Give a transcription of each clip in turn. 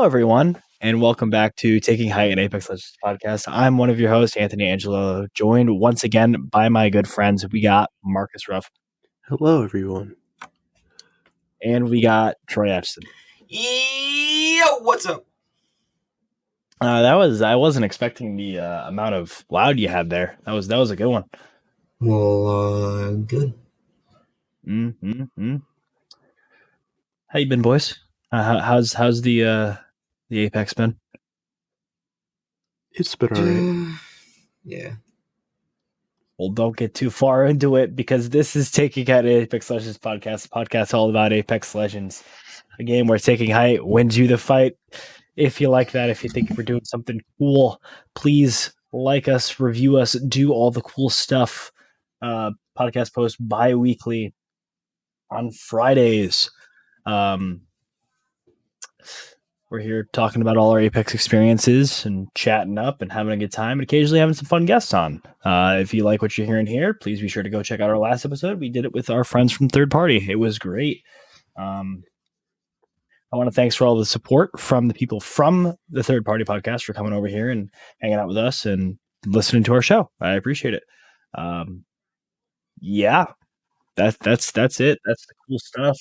Hello, everyone, and welcome back to Taking Height and Apex Legends podcast. I'm one of your hosts, Anthony Angelo, joined once again by my good friends. We got Marcus Ruff. Hello, everyone. And we got Troy Ashton. Yo, what's up? I wasn't expecting the amount of loud you had there. That was a good one. Well, good. Mm-hmm. How you been, boys? How's the Apex been? It's been alright. Yeah. Well, don't get too far into it because this is Taking Height Apex Legends podcast all about Apex Legends, a game where taking height wins you the fight. If you like that, if you think we're doing something cool, please like us, review us, do all the cool stuff. Podcast post bi-weekly on Fridays. We're here talking about all our Apex experiences and chatting up and having a good time and occasionally having some fun guests on. If you like what you're hearing here, please be sure to go check out our last episode. We did it with our friends from Third Party. It was great. I want to thanks for all the support from the people from the Third Party podcast for coming over here and hanging out with us and listening to our show. I appreciate it. Yeah, that's it. That's the cool stuff.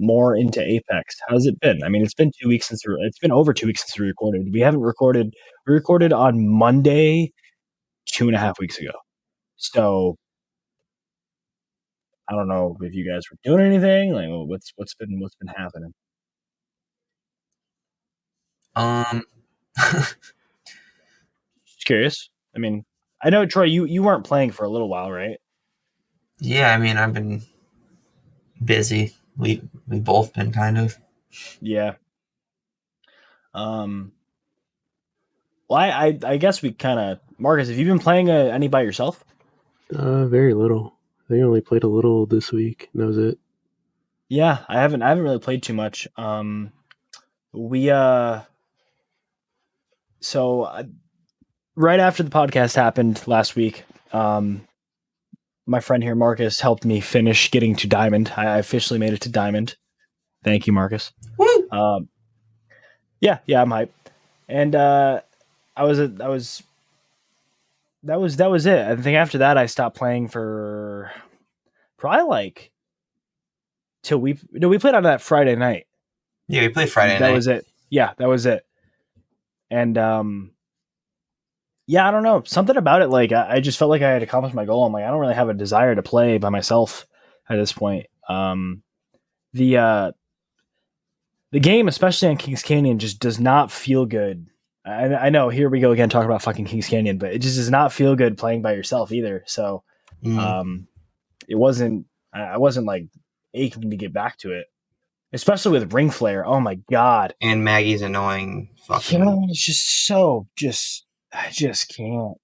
More into Apex. How's it been? I mean, it's been 2 weeks it's been over 2 weeks since we recorded. We recorded on Monday 2.5 weeks ago. So I don't know if you guys were doing anything. Like, what's been happening? Just curious. I mean, I know Troy, you weren't playing for a little while, right? Yeah, I mean, I've been busy. We both been kind of. Yeah. Well, I guess we kind of Marcus. Have you been playing any by yourself? Very little. I only played a little this week. And that was it. Yeah, I haven't really played too much. So right after the podcast happened last week, my friend here, Marcus, helped me finish getting to Diamond. I officially made it to Diamond. Thank you, Marcus. Woo! Yeah, I'm hyped. And that was it. I think after that I stopped playing for probably like till we played on that Friday night. Yeah, we played Friday night. That was it. Yeah, that was it. And yeah, I don't know. Something about it, like I just felt like I had accomplished my goal. I'm like, I don't really have a desire to play by myself at this point. The game, especially on Kings Canyon, just does not feel good. I know, here we go again talking about fucking Kings Canyon, but it just does not feel good playing by yourself either. So it wasn't, I wasn't like aching to get back to it, especially with Ring Flare. Oh my God. And Maggie's annoying fucking. It's just I just can't.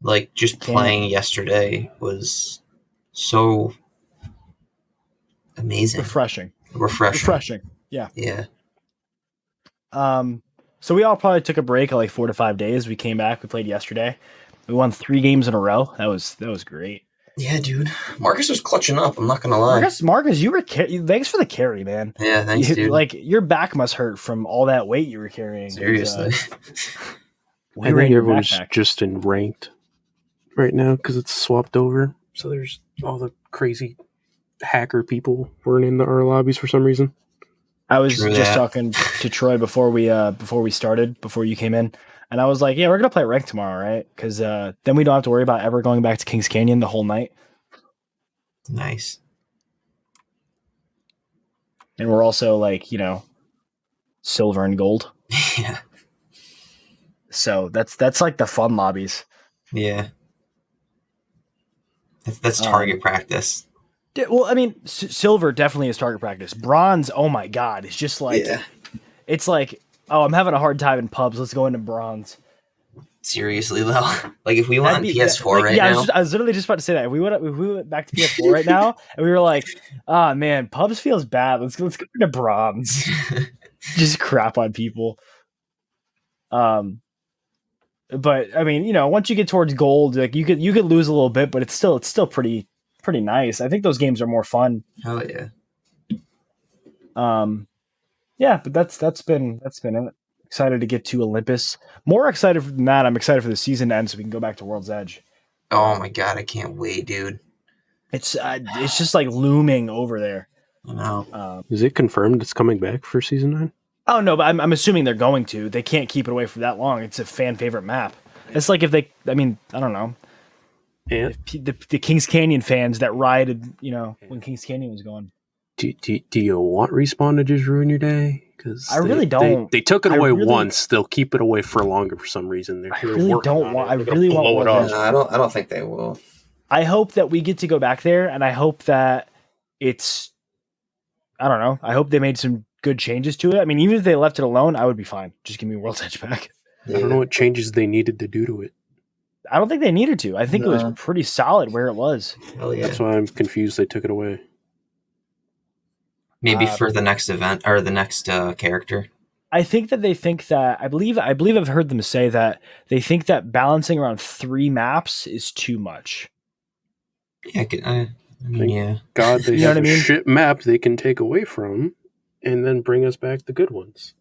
Like, just playing yesterday was so amazing. Refreshing. Yeah. Yeah. So we all probably took a break of like 4 to 5 days. We came back. We played yesterday. We won 3 games in a row. That was great. Yeah, dude. Marcus was clutching up. I'm not gonna lie. Marcus, you were thanks for the carry, man. Yeah, thanks, dude. Like, your back must hurt from all that weight you were carrying. Seriously. I think everyone's just in ranked right now because it's swapped over. So there's all the crazy hacker people weren't in our lobbies for some reason. I was just talking to Troy before you came in, and I was like, yeah, we're gonna play ranked tomorrow, right? Because then we don't have to worry about ever going back to Kings Canyon the whole night. Nice. And we're also like, silver and gold. Yeah. So that's like the fun lobbies. Yeah. That's target practice. Yeah, well, I mean, silver definitely is target practice. Bronze, oh my God, it's just like, It's like, oh, I'm having a hard time in pubs. Let's go into bronze. Seriously though, like if we went on PS4 right now, I was literally just about to say that. If we went back to PS4 right now, and we were like, ah, man, pubs feels bad. Let's go into bronze. Just crap on people. But I mean, once you get towards gold, like you could lose a little bit, but it's still pretty nice. I think those games are more fun. Hell yeah. Yeah, but that's been it. Excited to get to Olympus. More excited than that, I'm excited for the season to end so we can go back to World's Edge. Oh my god, I can't wait, dude. It's just like looming over there. I know. Is it confirmed it's coming back for season 9? Oh no, but I'm assuming they're going to. They can't keep it away for that long. It's a fan favorite map. It's like if they, I mean, I don't know. Yeah. The Kings Canyon fans that rioted, when Kings Canyon was going. Do you want Respawn to just ruin your day? Because I really don't. They took it away once. They'll keep it away for longer for some reason. I really don't want. I really want blow it off. No, I don't think they will. I hope that we get to go back there, and I hope that it's. I don't know. I hope they made some good changes to it. I mean, even if they left it alone, I would be fine. Just give me World's Edge back. Yeah. I don't know what changes they needed to do to it. I don't think they needed to. I think it was pretty solid where it was. Hell yeah. That's why I'm confused they took it away. Maybe for the next event or the next character. I think that they think that I believe I've heard them say that they think that balancing around 3 maps is too much. Yeah, I mean, yeah. God, they have a shit map they can take away from, and then bring us back the good ones.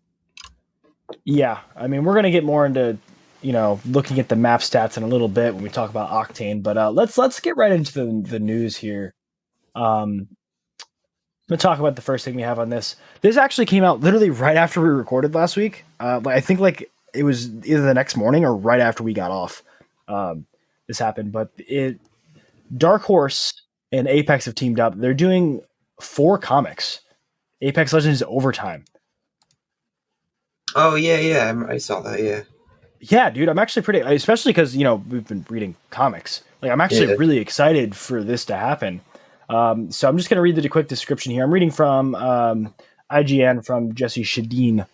Yeah, I mean, we're gonna get more into looking at the map stats in a little bit when we talk about Octane, but let's get right into the news here. I'm gonna talk about the first thing we have on this. This actually came out literally right after we recorded last week. I think like it was either the next morning or right after we got off. This happened, but Dark Horse and Apex have teamed up. They're doing 4 comics. Apex Legends Overtime. Oh yeah, I saw that. Yeah. Yeah, dude, I'm actually pretty, especially because we've been reading comics. Like, I'm actually really excited for this to happen. So I'm just going to read the quick description here. I'm reading from IGN from Jesse Shadeen.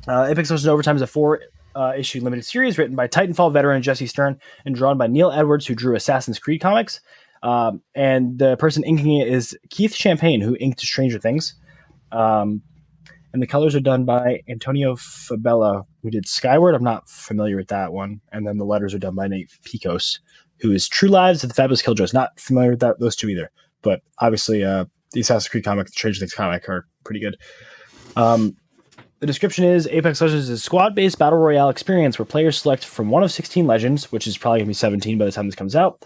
Apex Legends Overtime is a 4-issue limited series written by Titanfall veteran Jesse Stern and drawn by Neil Edwards, who drew Assassin's Creed comics. And the person inking it is Keith Champagne, who inked Stranger Things. And the colors are done by Antonio Fabella, who did Skyward. I'm not familiar with that one. And then the letters are done by Nate Picos, who is True Lives of the Fabulous Killjoys. Not familiar with those two either. But obviously, the Assassin's Creed comic, the Stranger Things comic are pretty good. The description is Apex Legends is a squad-based battle royale experience where players select from one of 16 legends, which is probably going to be 17 by the time this comes out,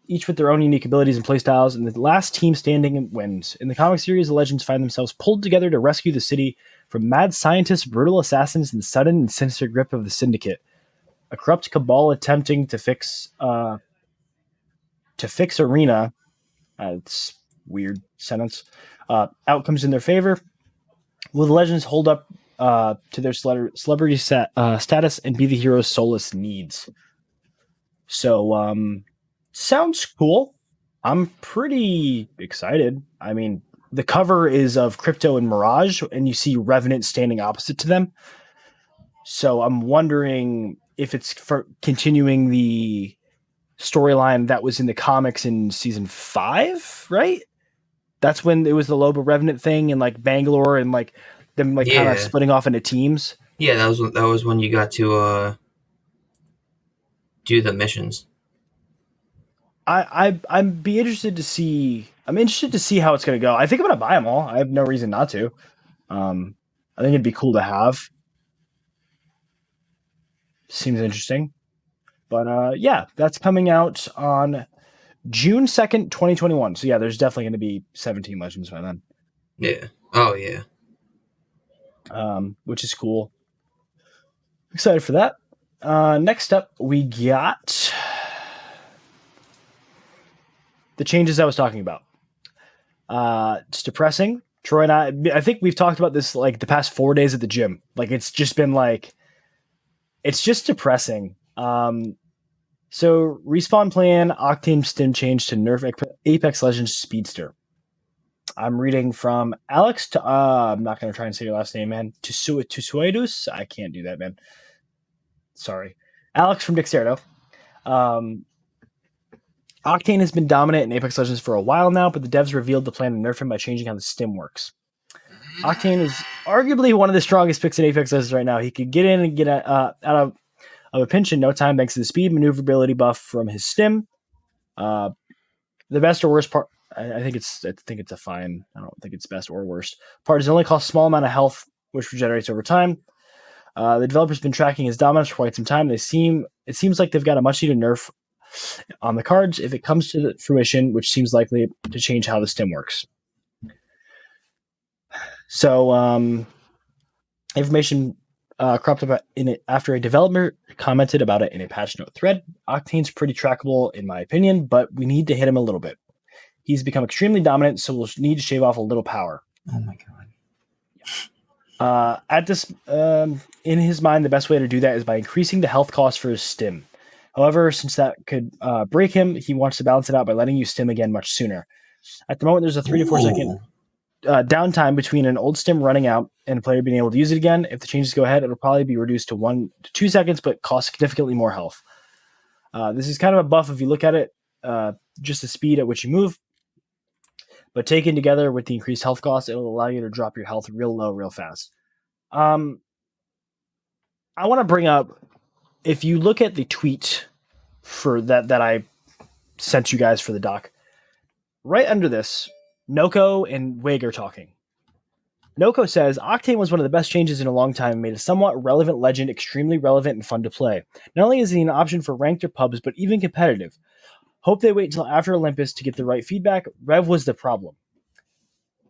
each with their own unique abilities and playstyles, and the last team standing wins. In the comic series, the legends find themselves pulled together to rescue the city from mad scientists, brutal assassins, and the sudden and sinister grip of the Syndicate. A corrupt cabal attempting to fix Arena. It's weird sentence. Outcomes in their favor. Will the legends hold up to their celebrity status and be the hero's soulless needs? So, sounds cool. I'm pretty excited. I mean, the cover is of Crypto and Mirage, and you see Revenant standing opposite to them. So I'm wondering if it's for continuing the storyline that was in the comics in season 5, right? That's when it was the Lobo Revenant thing and like Bangalore and like them like kind of splitting off into teams. Yeah, that was when you got to do the missions. I'm interested to see how it's going to go. I think I'm going to buy them all. I have no reason not to. I think it'd be cool to have. Seems interesting. But yeah, that's coming out on June 2nd, 2021. So yeah, there's definitely going to be 17 Legends by then. Yeah. Oh yeah. Which is cool. Excited for that. Next up, we got the changes I was talking about. It's depressing. Troy and I think we've talked about this like the past 4 days at the gym. Like it's just been like, it's just depressing. So Respawn plan Octane stim change to nerf Apex Legends Speedster. I'm reading from Alex to I'm not going to try and say your last name, man. Tusuedus? I can't do that, man. Sorry. Alex from Dexerto. Octane has been dominant in Apex Legends for a while now, but the devs revealed the plan to nerf him by changing how the stim works. Octane is arguably one of the strongest picks in Apex Legends right now. He could get in and get out of a pinch in no time thanks to the speed maneuverability buff from his stim. The best or worst part I think it's a fine. I don't think it's best or worst. Part is only costs a small amount of health, which regenerates over time. The developer's been tracking his dominance for quite some time. It seems like they've got a much needed nerf on the cards if it comes to fruition, which seems likely to change how the stim works. So, information cropped up in it after a developer commented about it in a patch note thread. Octane's pretty trackable, in my opinion, but we need to hit him a little bit. He's become extremely dominant, so we'll need to shave off a little power. Oh my god. In his mind, the best way to do that is by increasing the health cost for his stim. However, since that could break him, he wants to balance it out by letting you stim again much sooner. At the moment, there's a 3 to 4 second downtime between an old stim running out and a player being able to use it again. If the changes go ahead, it'll probably be reduced to 1 to 2 seconds, but cost significantly more health. This is kind of a buff if you look at it, just the speed at which you move. But taken together with the increased health cost, it'll allow you to drop your health real low, real fast. I want to bring up, if you look at the tweet for that I sent you guys for the doc, right under this, Noko and Wig are talking. Noko says, Octane was one of the best changes in a long time and made a somewhat relevant legend extremely relevant and fun to play. Not only is he an option for ranked or pubs, but even competitive. Hope they wait until after Olympus to get the right feedback. Rev was the problem.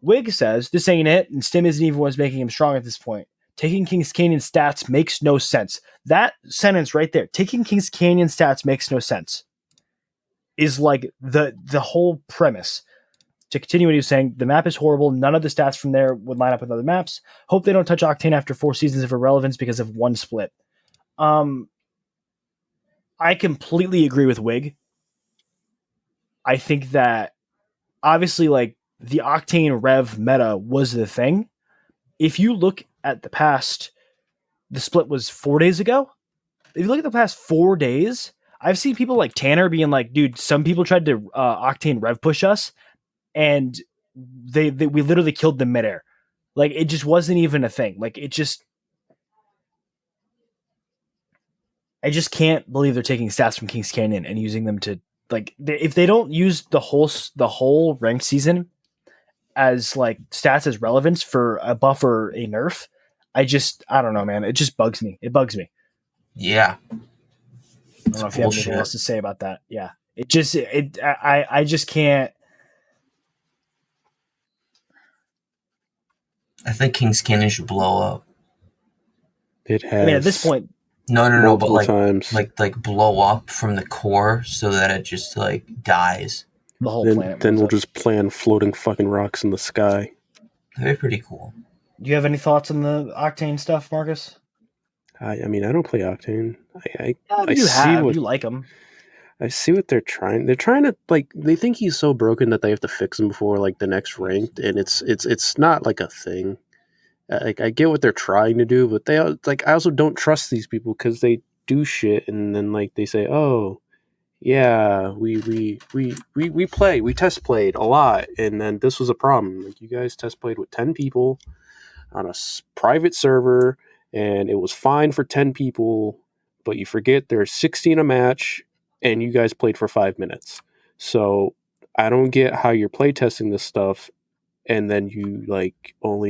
Wig says, this ain't it, and Stim isn't even what's making him strong at this point. Taking Kings Canyon stats makes no sense. That sentence right there, taking Kings Canyon stats makes no sense, is like the whole premise. To continue what he was saying, the map is horrible. None of the stats from there would line up with other maps. Hope they don't touch Octane after 4 seasons of irrelevance because of one split. I completely agree with Wig. I think that obviously like the Octane Rev meta was the thing. If you look at the past, the split was 4 days ago. If you look at the past 4 days, I've seen people like Tanner being like, dude, some people tried to Octane Rev push us and we literally killed them midair. Like it just wasn't even a thing. Like it just, I just can't believe they're taking stats from Kings Canyon and using them to like, if they don't use the whole ranked season as like stats as relevance for a buff or a nerf, I don't know, man. It just bugs me. It bugs me. Yeah. I don't know if you have anything else to say about that. Yeah. I just can't. I think Kings Canyon should blow up. It has. I mean, at this point. No, but like, times. like blow up from the core so that it just like dies. The whole planet. Then we'll just play on floating fucking rocks in the sky. That'd be pretty cool. Do you have any thoughts on the Octane stuff, Marcus? I mean, I don't play Octane. I you like him. I see what they're trying. They're trying to like. They think he's so broken that they have to fix him before like the next ranked, and it's not like a thing. Like I get what they're trying to do, but they like I also don't trust these people because they do shit and then like they say, oh yeah, we test played a lot, and then this was a problem. Like you guys test played with 10 people on a private server, and it was fine for 10 people, but you forget there's 16 a match, and you guys played for 5 minutes. So I don't get how you're play testing this stuff. And then you you pull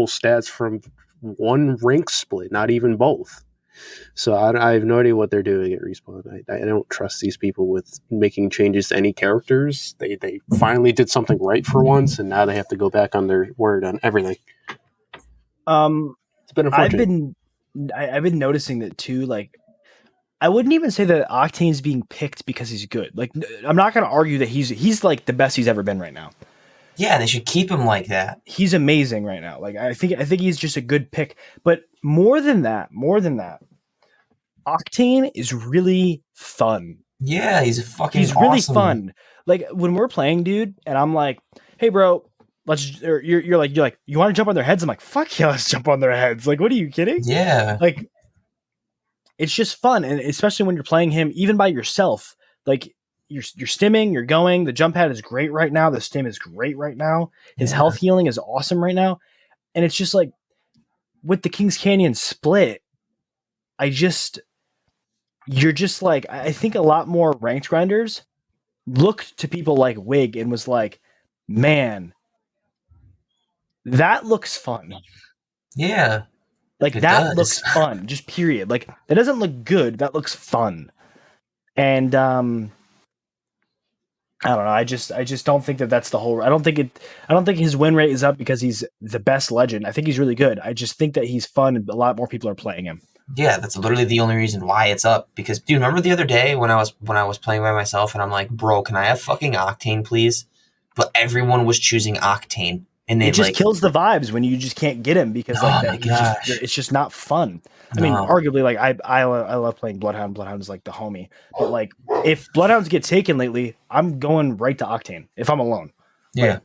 stats from one rank split, not even both. So I have no idea what they're doing at Respawn. I don't trust these people with making changes to any characters. They finally did something right for once, and now they have to go back on their word on everything. It's been unfortunate. I've been noticing that too. Like, I wouldn't even say that Octane's being picked because he's good. Like, I'm not going to argue that he's like the best he's ever been right now. Yeah, they should keep him like that. He's amazing right now. Like I think he's just a good pick. But more than that, Octane is really fun. Yeah, he's He's really fun. Like when we're playing, dude, and I'm like, "Hey, bro, you're like, you want to jump on their heads?" I'm like, "Fuck yeah, let's jump on their heads!" Like, what are you kidding? Yeah, like it's just fun, and especially when you're playing him even by yourself, like. You're stimming, you're going. The jump pad is great right now. The stim is great right now. His health healing is awesome right now. And it's just like with the Kings Canyon split, you're just like, I think a lot more ranked grinders looked to people like Wig and was like, man, that looks fun. Yeah. Like, that looks fun, just period. Like, that doesn't look good. That looks fun. And I don't know. I just don't think that's the whole. I don't think his win rate is up because he's the best legend. I think he's really good. I just think that he's fun and a lot more people are playing him. Yeah, that's literally the only reason why it's up. Because, dude, remember the other day when I was playing by myself and I'm like, bro, can I have fucking Octane, please? But everyone was choosing Octane. And it just kills the vibes when you just can't get him because it's just not fun. I mean, arguably, like I love playing Bloodhound. Bloodhound is like the homie. But like, if Bloodhounds get taken lately, I'm going right to Octane if I'm alone. Yeah, like,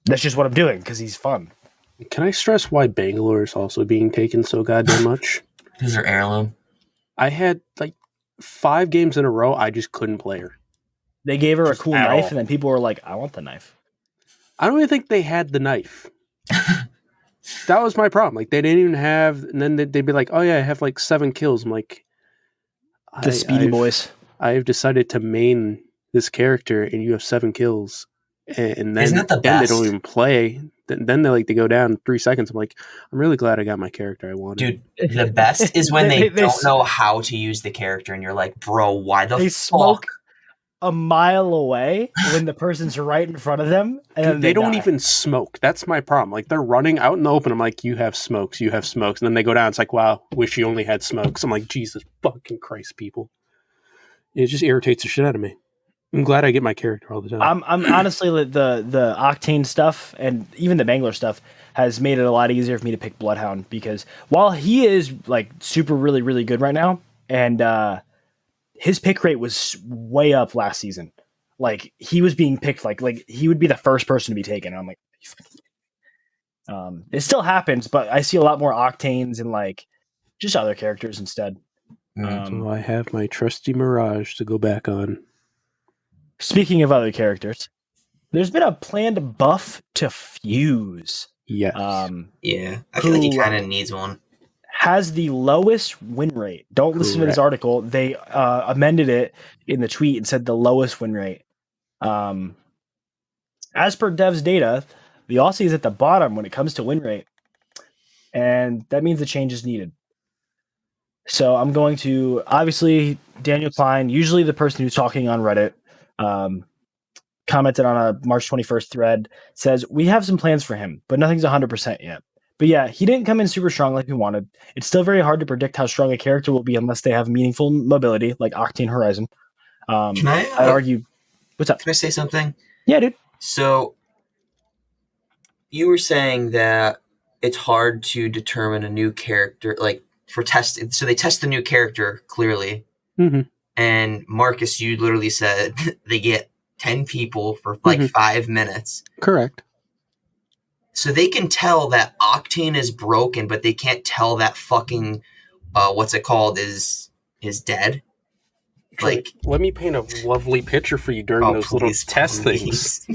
that's just what I'm doing because he's fun. Can I stress why Bangalore is also being taken so goddamn much? Because they're heirloom. I had like 5 games in a row. I just couldn't play her. They gave her a cool knife, and then people were like, "I want the knife." I don't even think they had the knife. That was my problem. Like, they didn't even have, and then they'd be like, oh yeah, I have like 7 kills. I'm like, the Speedy Boys. I've decided to main this character and you have 7 kills. And then, isn't that the best? Then they don't even play. Then they go down 3 seconds. I'm like, I'm really glad I got my character I wanted. Dude, the best is when they don't know how to use the character and you're like, bro, why the fuck? Smoke a mile away when the person's right in front of them, and dude, they don't even smoke. That's my problem. Like, they're running out in the open. I'm like, you have smokes, and then they go down. It's like, wow, wish you only had smokes. I'm like, Jesus fucking Christ, people. It just irritates the shit out of me. I'm glad I get my character all the time. I'm honestly the Octane stuff and even the Bangalore stuff has made it a lot easier for me to pick Bloodhound because while he is like super really really good right now and his pick rate was way up last season. Like, he was being picked like he would be the first person to be taken. And I'm like, it still happens, but I see a lot more Octanes and like just other characters instead. So I have my trusty Mirage to go back on. Speaking of other characters, there's been a planned buff to Fuse. Yes. Yeah, I feel like he kind of needs one. Has the lowest win rate. Don't listen to this article. They amended it in the tweet and said the lowest win rate. As per devs data, the Aussie is at the bottom when it comes to win rate. And that means the change is needed. So I'm going to, obviously, Daniel Klein, usually the person who's talking on Reddit, commented on a March 21st thread, says, we have some plans for him, but nothing's 100% yet. But yeah, he didn't come in super strong like we wanted. It's still very hard to predict how strong a character will be unless they have meaningful mobility, like Octane Horizon. Can I'd argue... What's up? Can I say something? Yeah, dude. So, you were saying that it's hard to determine a new character, like, for testing. So they test the new character, clearly. Mm-hmm. And Marcus, you literally said they get 10 people for, like, 5 minutes. Correct. So they can tell that Octane is broken, but they can't tell that fucking what's it called is dead. Like, let me paint a lovely picture for you during those little test things.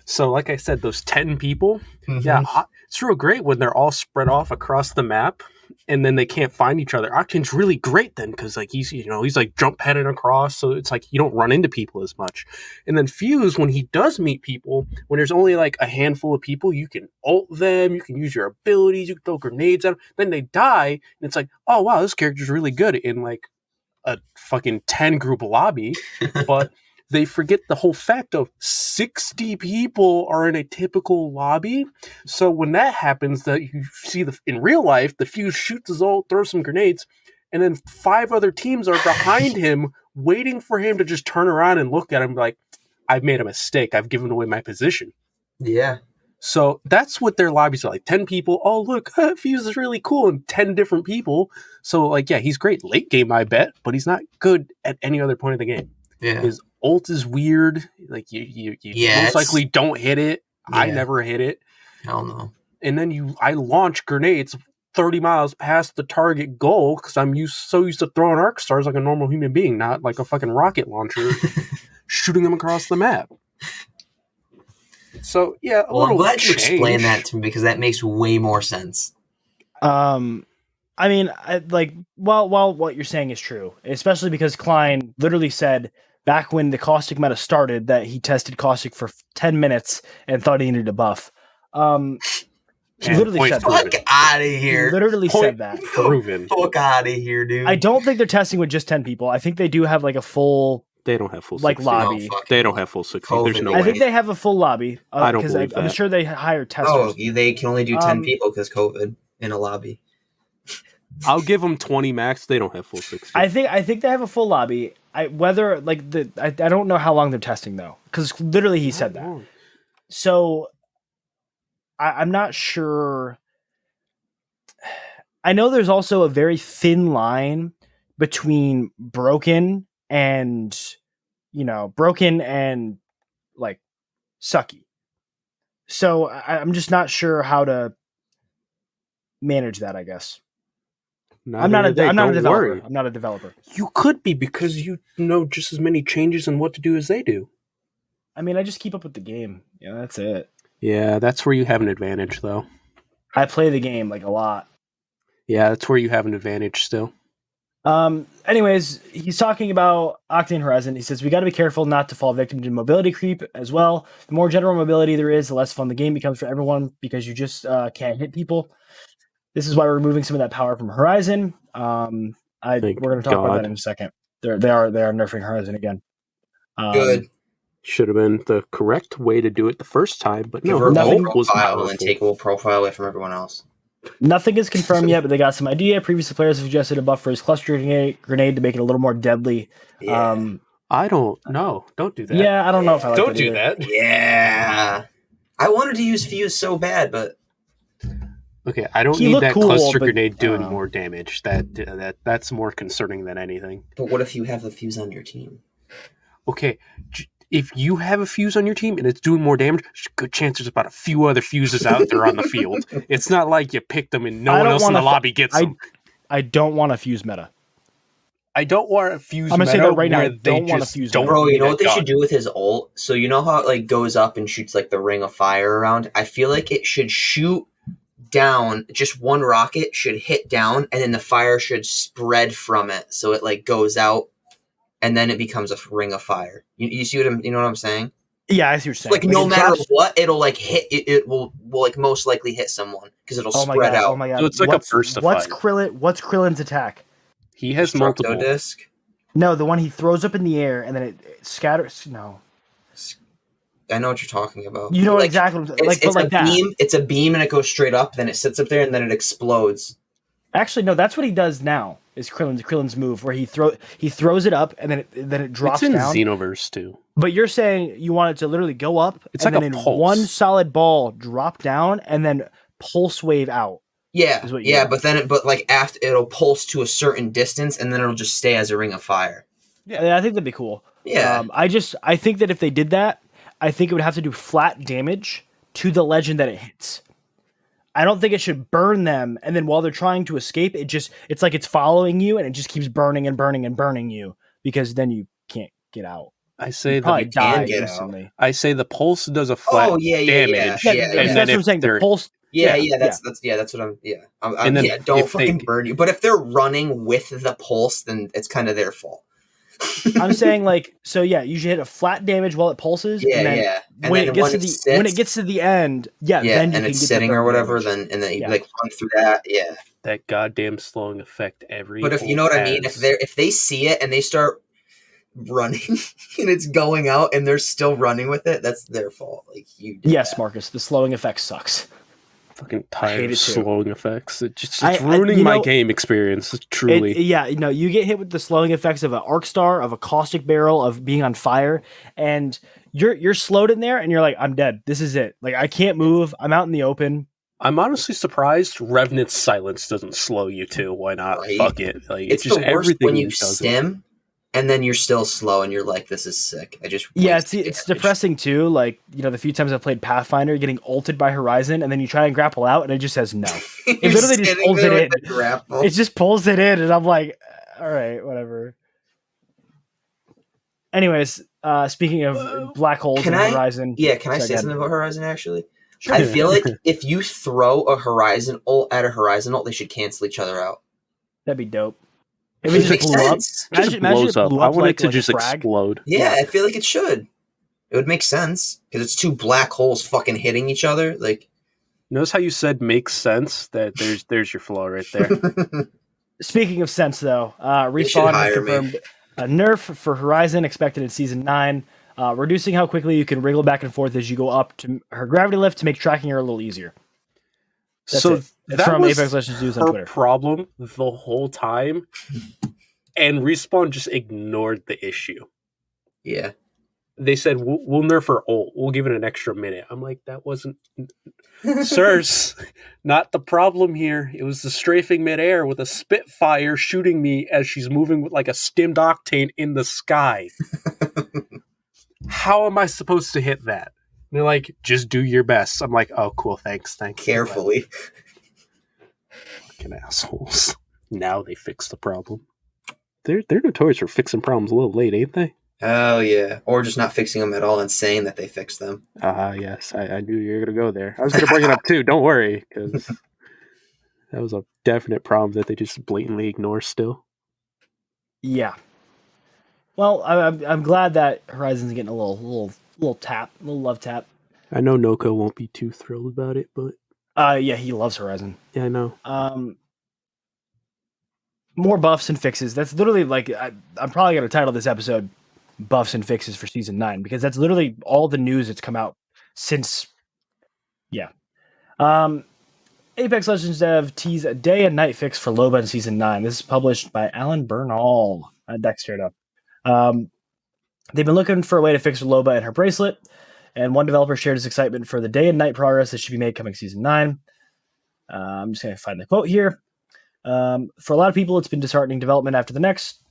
So, like I said, those 10 people, yeah, it's real great when they're all spread off across the map, and then they can't find each other. Octane's really great then because like he's like jump heading across, so it's like you don't run into people as much. And then Fuse, when he does meet people, when there's only like a handful of people, you can ult them, you can use your abilities, you can throw grenades at them. Then they die, and it's like, oh wow, this character's really good in like a fucking 10 group lobby, but they forget the whole fact of 60 people are in a typical lobby. So when that happens, that you see in real life, the Fuse shoots his ult, throws some grenades, and then 5 other teams are behind him, waiting for him to just turn around and look at him like, I've made a mistake. I've given away my position. Yeah. So that's what their lobbies are like. 10 people. Oh, look, Fuse is really cool. And 10 different people. So, like, yeah, he's great late game, I bet, but he's not good at any other point of the game. Yeah. His ult is weird. Like, you most likely don't hit it. Yeah. I never hit it. Hell no. And then I launch grenades 30 miles past the target goal because I'm so used to throwing arc stars like a normal human being, not like a fucking rocket launcher, shooting them across the map. So, yeah, I'm glad you explained that to me because that makes way more sense. I mean, while what you're saying is true, especially because Klein literally said back when the caustic meta started that he tested caustic for 10 minutes and thought he needed a buff. He And literally point said proven. that. Fuck out of He here. literally said that. Proven. Fuck out of here, dude. I don't think they're testing with just 10 people. I think they do have like a full They don't have full like 60. lobby. fuck They it. don't have full 60. There's COVID. no I way. think they have a full lobby. I don't 'cause believe I'm that. sure they hire testers. Oh, they can only do 10 Um, people because COVID in a lobby. I'll give them 20 max. They don't have full 60. I think they have a full lobby. I don't know how long they're testing though, because literally he said that. Wrong. So I'm not sure. I know there's also a very thin line between broken and like sucky. So I'm just not sure how to manage that, I guess. I'm not a developer. Worry. I'm not a developer. You could be because you know just as many changes and what to do as they do. I mean, I just keep up with the game. Yeah, that's it. Yeah, that's where you have an advantage, though. I play the game like a lot. Yeah, that's where you have an advantage still. Anyways, he's talking about Octane Horizon. He says, we got to be careful not to fall victim to mobility creep as well. The more general mobility there is, the less fun the game becomes for everyone because you just can't hit people. This is why we're removing some of that power from Horizon. We're going to talk about that in a second. They are nerfing Horizon again. Good. Should have been the correct way to do it the first time, but Give no, her a nothing low was profile and then powerful. take a low profile away from everyone else. Nothing is confirmed yet, but they got some idea. Previously, players have suggested a buff for his cluster grenade to make it a little more deadly. Yeah. I don't know. Don't do that. Yeah, I don't know if I like Don't that do either. that. Yeah. I wanted to use Fuse so bad, but Okay, I don't He need looked that cool, cluster but grenade I doing don't know. more damage. That's more concerning than anything. what if you have the Fuse on your team? Okay, if you have a fuse on your team and it's doing more damage, there's a good chance there's about a few other fuses out there on the field. It's not like you picked them and no I one don't else in the wanna lobby gets them. I don't want a fuse meta. I don't want a fuse. I'm gonna say meta that right now, where I they don't want a just fuse don't meta. Bro, you need know a what they gun. should do with his ult? So you know how it like goes up and shoots like the ring of fire around? I feel like it should shoot down, just one rocket should hit down, and then the fire should spread from it, so it like goes out, and then it becomes a ring of fire. You see you know what I'm saying? Yeah, I see what you're saying. Like no it matter drops- what, it'll like hit. It will like most likely hit someone because it'll Oh my spread god! out. Oh my god! So it's like a burst of what's fire. What's Krillin's attack? He has multiple. Disc. No, the one he throws up in the air and then it scatters. No, I know what you're talking about. you know like, exactly. It's But like a that. beam. It's a beam, and it goes straight up. Then it sits up there, and then it explodes. Actually, no, that's what he does now. Is Krillin's move where he throws it up and then it drops It's in down. Xenoverse too. But you're saying you want it to literally go up It's and like then a in pulse. one solid ball drop down and then pulse wave out. Yeah, Is what you yeah, want. but like after it'll pulse to a certain distance, and then it'll just stay as a ring of fire. Yeah, I think that'd be cool. Yeah, I think that if they did that, I think it would have to do flat damage to the legend that it hits. I don't think it should burn them, and then while they're trying to escape, it's like it's following you, and it just keeps burning and burning and burning you because then you can't get out. I say Probably the die get out. instantly. the pulse does a flat Oh, yeah, damage. yeah. Yeah, and that's then what I'm if saying. The they're- pulse. yeah, yeah, that's what I'm. Yeah, And then don't if they- fucking burn you. But if they're running with the pulse, then it's kind of their fault. I'm saying like so. Yeah, you should hit a flat damage while it pulses. Yeah, and then yeah. And when then it gets when to it the sits, when it gets to the end, yeah, yeah, then you and can it's get the sitting or burn whatever, damage. then you Yeah. like run through that. Yeah. that goddamn slowing effect every. But if you know what I mean, if they see it and they start running and it's going out and they're still running with it, that's their fault. Like you did Yes, that. Marcus, the slowing effect sucks. fucking I tired hate of it too. slowing effects, it's I- ruining you my know- game experience. Truly, You get hit with the slowing effects of an arc star, of a caustic barrel, of being on fire, and you're slowed in there, and you're like, I'm dead. This is it. Like I can't move. I'm out in the open. I'm honestly surprised Revenant's silence doesn't slow you too. Why not? Right. Fuck it. Like It's just the worst everything when you does it. stim and then you're still slow and you're like, this is sick. I just Yeah, wasted it's damage. depressing too. Like the few times I've played Pathfinder, getting ulted by Horizon, and then you try and grapple out, and it just says no. You're literally just sitting pulls there it with in. the grapple. It just pulls it in, and I'm like, all right, whatever. Anyways, speaking of black holes Can in I- Horizon, Yeah, can I Sorry, say go something about Horizon actually? Sure. I feel like if you throw a Horizon ult at a Horizon ult, they should cancel each other out. That'd be dope. If it just makes blew up, sense. Just imagine blows it up. blew I up want like it to a just frag. explode. Yeah, I feel like it should. It would make sense because it's two black holes fucking hitting each other. Like, Notice how you said makes sense? That there's your flaw right there. Speaking of sense, though, They should Respawn has hire me. confirmed a nerf for Horizon expected in Season 9, reducing how quickly you can wriggle back and forth as you go up to her gravity lift to make tracking her a little easier. That's So it. It's that from was Apex Legends News on her Twitter. problem the whole time, and Respawn just ignored the issue. yeah. They said, we'll nerf her ult. We'll give it an extra minute. I'm like, that wasn't... Sirs, not the problem here. It was the strafing midair with a Spitfire shooting me as she's moving with like a stimmed octane in the sky. How am I supposed to hit that? And they're like, just do your best. I'm like, oh, cool, thanks. Carefully. Fucking assholes. Now they fix the problem. They're notorious for fixing problems a little late, ain't they? Oh, yeah. Or just not fixing them at all and saying that they fixed them. Yes. I knew you were going to go there. I was going to bring it up too. Don't worry, because that was a definite problem that they just blatantly ignore still. Yeah. Well, I'm glad that Horizon's getting a little tap, a little love tap. I know Noko won't be too thrilled about it, but Yeah, he loves Horizon. yeah, I know. More buffs and fixes. That's literally like I'm probably going to title this episode "Buffs and Fixes for Season 9" because that's literally all the news that's come out since. Yeah. Apex Legends dev tease a day and night fix for Loba in Season 9. This is published by Alan Bernal at Dexter. They've been looking for a way to fix Loba and her bracelet, and one developer shared his excitement for the day and night progress that should be made coming Season 9. I'm just going to find the quote here. For a lot of people, it's been disheartening development after the next,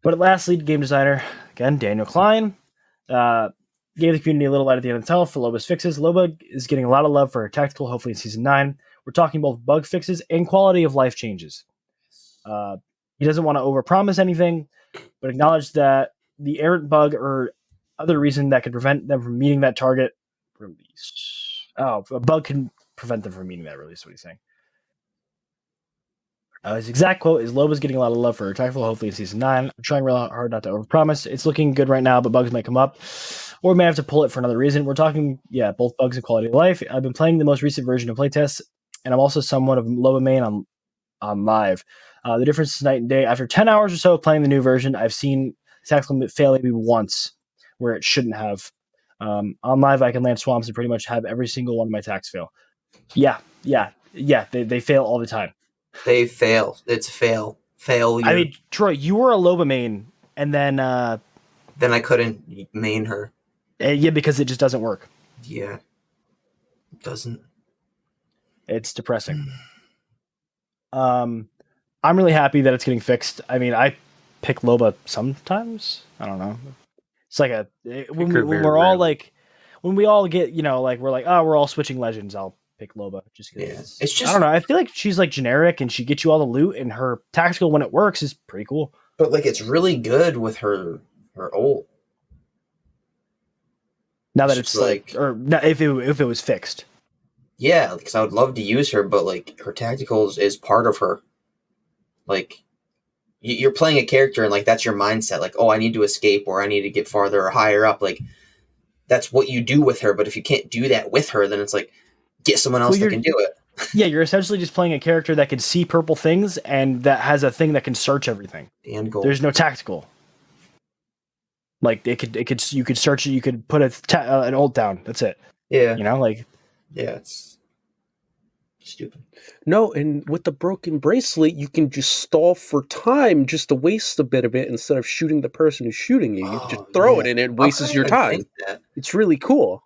but at last, lead game designer, again, Daniel Klein, gave the community a little light at the end of the tunnel for Loba's fixes. Loba is getting a lot of love for her tactical, hopefully in Season 9. We're talking both bug fixes and quality of life changes. He doesn't want to overpromise anything, but acknowledge that the errant bug or other reason that could prevent them from meeting that target release. Oh, a bug can prevent them from meeting that release, what he's saying. His exact quote is, Loba's getting a lot of love for her tactical, hopefully in Season 9. I'm trying real hard not to overpromise. It's looking good right now, but bugs might come up, or we may have to pull it for another reason. We're talking, both bugs and quality of life. I've been playing the most recent version of playtests, and I'm also somewhat of Loba main on live. The difference is night and day. After 10 hours or so of playing the new version, I've seen tactical fail maybe once where it shouldn't have. On live, I can land swamps and pretty much have every single one of my attacks fail. Yeah. They fail all the time. They fail. It's failure. I mean, Troy, you were a Loba main, and then Then I couldn't main her. Because it just doesn't work. Yeah. It doesn't. It's depressing. I'm really happy that it's getting fixed. I mean, I pick Loba sometimes. I don't know. It's like when we're all like, when we all get, like we're like, oh, we're all switching legends. I'll pick Loba just because it's just, I don't know. I feel like she's like generic and she gets you all the loot, and her tactical when it works is pretty cool. But like, it's really good with her ult. Now that it's like, or if it was fixed. Yeah, because I would love to use her, but like her tacticals is part of her. Like, you're playing a character and like that's your mindset. Like, oh, I need to escape, or I need to get farther or higher up. Like, that's what you do with her. But if you can't do that with her, then it's like, get someone else that can do it. Yeah, you're essentially just playing a character that can see purple things and that has a thing that can search everything. And gold. There's no tactical. Like you could search it. You could put an ult down. That's it. Yeah. Yeah, it's stupid. No, and with the broken bracelet, you can just stall for time just to waste a bit of it instead of shooting the person who's shooting you. You just throw it and it wastes your time. It's really cool.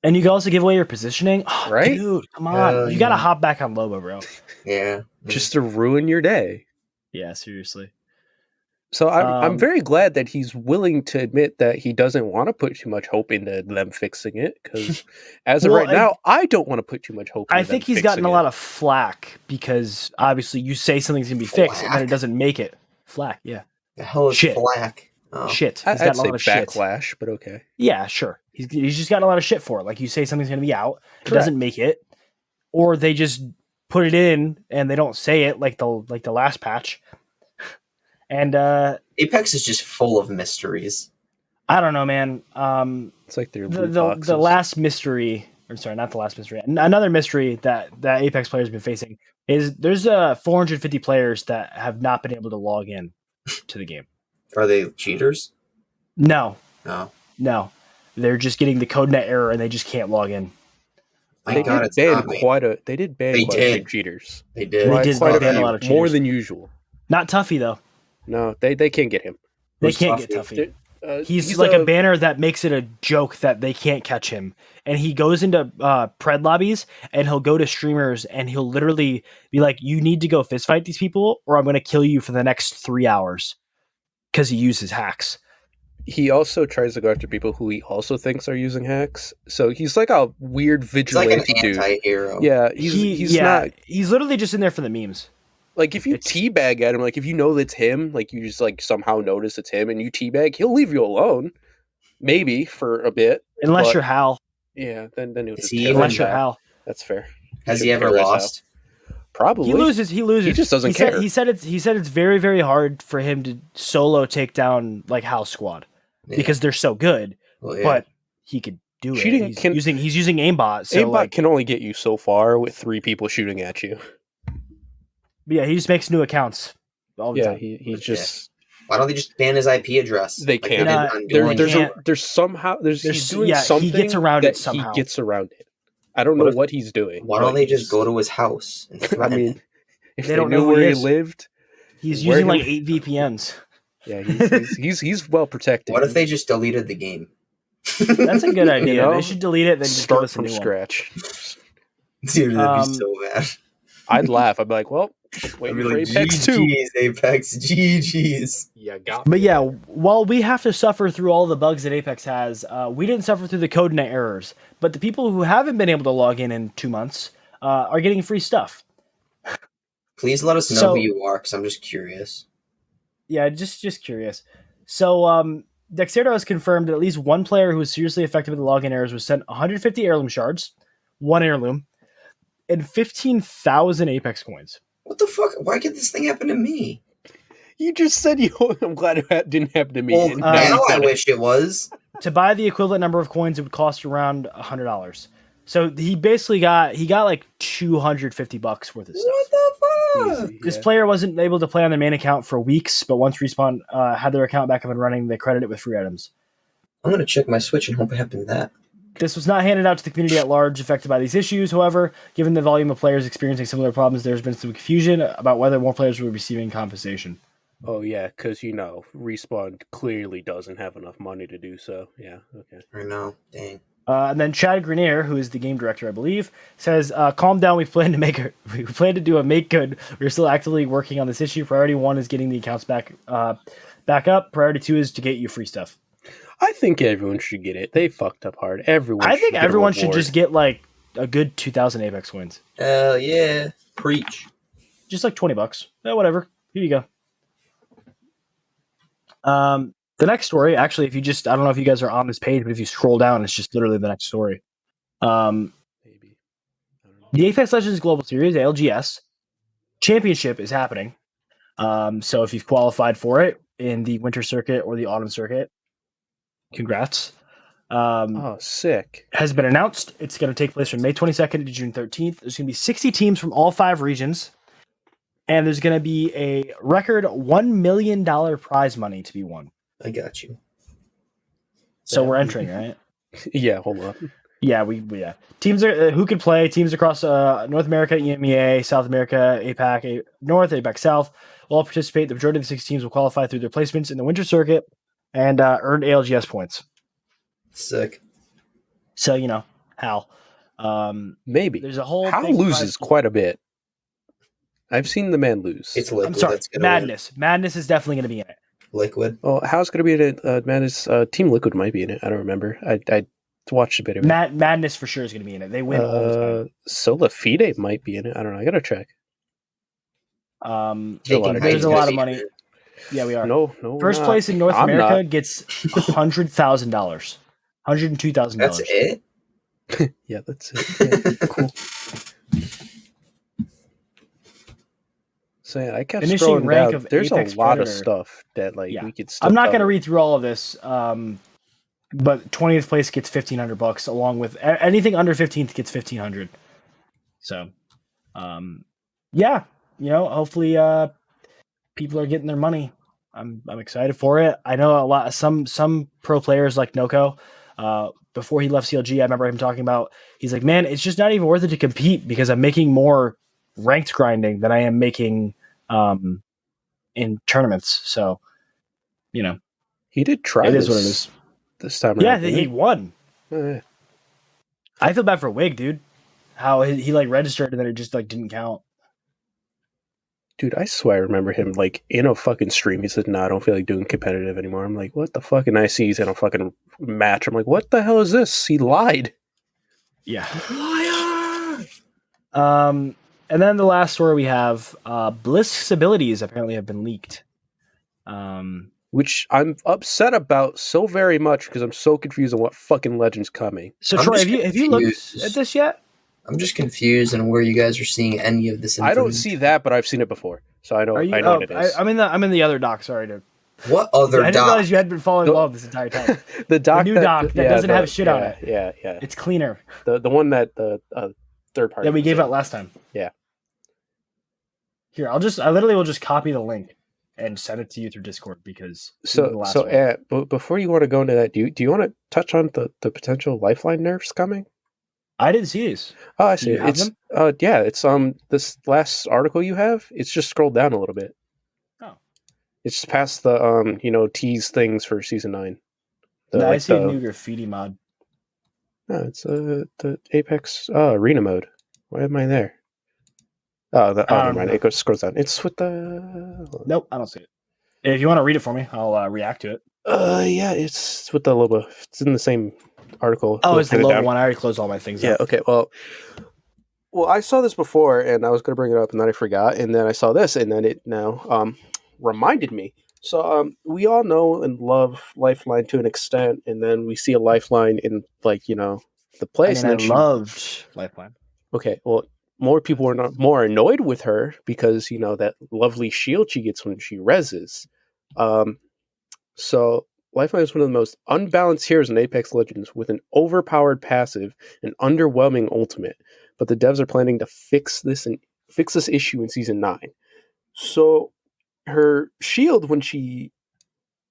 And you can also give away your positioning. Oh, right? Dude, come on. You got to hop back on Loba, bro. Yeah. Just to ruin your day. Yeah, seriously. So I'm very glad that he's willing to admit that he doesn't want to put too much hope into them fixing it, because as of now, I don't want to put too much hope into I think he's gotten a lot of flack because obviously you say something's going to be fixed and then it doesn't make it. Flack, yeah. The hell is flack? Oh. Shit. He's got a lot of backlash, but okay. Yeah, sure. He's just got a lot of shit for it. Like, you say something's going to be out, it doesn't make it, or they just put it in and they don't say it like the last patch. And Apex is just full of mysteries. I don't know, man. It's like their The last mystery, or sorry, not the last mystery. Another mystery that Apex players have been facing is there's 450 players that have not been able to log in to the game. Are they cheaters? No. No. They're just getting the codenet error and they just can't log in. They did ban quite a few cheaters. They did. They did ban a lot of cheaters. More than usual. Not Tuffy though. No, they can't get him. They can't get Tuffy. He's like a banner that makes it a joke that they can't catch him. And he goes into pred lobbies and he'll go to streamers and he'll literally be like, you need to go fist fight these people or I'm going to kill you for the next 3 hours. Because he uses hacks. He also tries to go after people who he also thinks are using hacks. So he's like a weird vigilante dude. Anti-hero. Yeah, he's not. He's literally just in there for the memes. Like if you teabag at him, like if you know that's him, like you just like somehow notice it's him and you teabag, he'll leave you alone. Maybe for a bit. Unless you're Hal. Yeah, then it was unless you're Hal. That's fair. Has he ever lost? Probably. He loses. He just doesn't care. He said it's very, very hard for him to solo take down like Hal's squad because they're so good. Well, yeah. But he could do Cheating it. He's using aimbot. So aimbot can only get you so far with 3 people shooting at you. Yeah, he just makes new accounts all the time. He's just. Why don't they just ban his IP address? They can't. There's somehow he's doing something. He gets around it somehow. He gets around it. I don't know what he's doing. Why don't they just go to his house? I mean, if they don't know where he is. lived, he's using like 8 VPNs. Yeah, he's well protected. What if they just deleted the game? That's a good idea. You know? They should delete it then just start from scratch. Dude, that'd be so bad. I'd laugh. I'd be like, well, waiting for Apex 2. Apex, GG's. Yeah, got me. But yeah, while we have to suffer through all the bugs that Apex has, we didn't suffer through the codenet errors. But the people who haven't been able to log in 2 months are getting free stuff. Please let us know who you are, because I'm just curious. Yeah, just curious. So, Dexerto has confirmed that at least one player who was seriously affected with the login errors was sent 150 heirloom shards, 1 heirloom, and 15,000 Apex coins. What the fuck? Why did this thing happen to me? You just said I'm glad it didn't happen to me. Well, now I wish it was. To buy the equivalent number of coins, it would cost around $100. So he basically got like $250 worth of stuff. What the fuck? This player wasn't able to play on their main account for weeks, but once Respawn had their account back up and running, they credited it with free items. I'm gonna check my Switch and hope it happened to that. This was not handed out to the community at large affected by these issues. However, given the volume of players experiencing similar problems, there's been some confusion about whether more players will be receiving compensation. Oh, yeah, because, Respawn clearly doesn't have enough money to do so. Yeah, okay. I know, dang. And then Chad Grenier, who is the game director, I believe, says, calm down, we plan to do a make good. We're still actively working on this issue. Priority 1 is getting the accounts back up. Priority 2 is to get you free stuff. I think everyone should get it. They fucked up hard. I think everyone should just get like a good 2,000 Apex coins. Hell yeah. Preach. Just like $20. Whatever. Here you go. The next story, actually, I don't know if you guys are on this page, but if you scroll down, it's just literally the next story. Maybe. The Apex Legends Global Series, LGS, Championship is happening. So if you've qualified for it in the winter circuit or the autumn circuit, congrats. Sick. Has been announced. It's going to take place from May 22nd to June 13th. There's going to be 60 teams from all 5 regions. And there's going to be a record $1 million prize money to be won. I got you. So we're entering, right? Yeah, hold on. Yeah, teams are who could play. Teams across North America, EMEA, South America, APAC, North, APAC South will all participate. The majority of the 6 teams will qualify through their placements in the winter circuit and earn ALGS points. Sick. So Hal. Maybe there's a whole. Hal loses quite a bit. I've seen the man lose. It's Liquid. I'm sorry, that's Madness. Win. Madness is definitely going to be in it. Liquid. Oh, Hal's going to be in it. Madness. Team Liquid might be in it. I don't remember. I watched a bit of it. Madness for sure is going to be in it. They win all the time. Sola Fide might be in it. I don't know. I got to check. There's a lot of money. Yeah, we are. No. First place in North America gets $100,000, $102,000. That's it. Yeah, that's it. Yeah, cool. So yeah, I kept Finishing scrolling rank down. of There's Apex a lot Predator. of stuff that like Yeah. we could still I'm not going to cover. read through all of this, but 20th place gets $1,500, along with anything under 15th gets $1,500. So, yeah, hopefully people are getting their money. I'm excited for it. I know a lot. Some pro players like Noko. Before he left CLG, I remember him talking about. He's like, man, it's just not even worth it to compete because I'm making more ranked grinding than I am making in tournaments. So, He did try. It this is what it is. This time Yeah, around. he won. Yeah. I feel bad for Wig, dude. How he like registered and then it just like didn't count. Dude, I swear I remember him like in a fucking stream. He said, "No, I don't feel like doing competitive anymore." I'm like, "What the fuck?" And I see he's in a fucking match. I'm like, "What the hell is this?" He lied. Yeah. Liar! And then the last story we have, Blisk's abilities apparently have been leaked. Which I'm upset about so very much because I'm so confused on what fucking legend's coming. So I'm Troy, just have you looked confused. at this yet? I'm just confused on where you guys are seeing any of this I don't information. see that, but I've seen it before, so I know. Are you? I know what it is. I'm in the other doc. Sorry, dude. What other I didn't doc? realize you had been following along this entire time. the doc, new doc that doesn't have shit on it. Yeah. It's cleaner. The one that the third party That we was gave in. out last time. Yeah. Here, I literally will just copy the link and send it to you through Discord because Before you want to go into that, do you want to touch on the potential lifeline nerfs coming? I didn't see these. Oh, I see. You have It's them? it's this last article you have. It's just scrolled down a little bit. Oh. It's past the tease things for season 9. I see a new graffiti mod. No, it's the Apex arena mode. Why am I there? Oh, never mind. It scrolls down. It's with the. Nope, I don't see it. If you want to read it for me, I'll react to it. Yeah, it's with the logo. It's in the same article. Oh, it's the logo one. I already closed all my things. Yeah. Up. Okay. Well, I saw this before, and I was going to bring it up, and then I forgot, and then I saw this, and then it now reminded me. So we all know and love Lifeline to an extent, and then we see a Lifeline in the place. I loved Lifeline. Okay. Well, more people are not more annoyed with her because that lovely shield she gets when she reses. So Lifeline is one of the most unbalanced heroes in Apex Legends with an overpowered passive and underwhelming ultimate. But the devs are planning to fix this issue in season 9. So her shield when she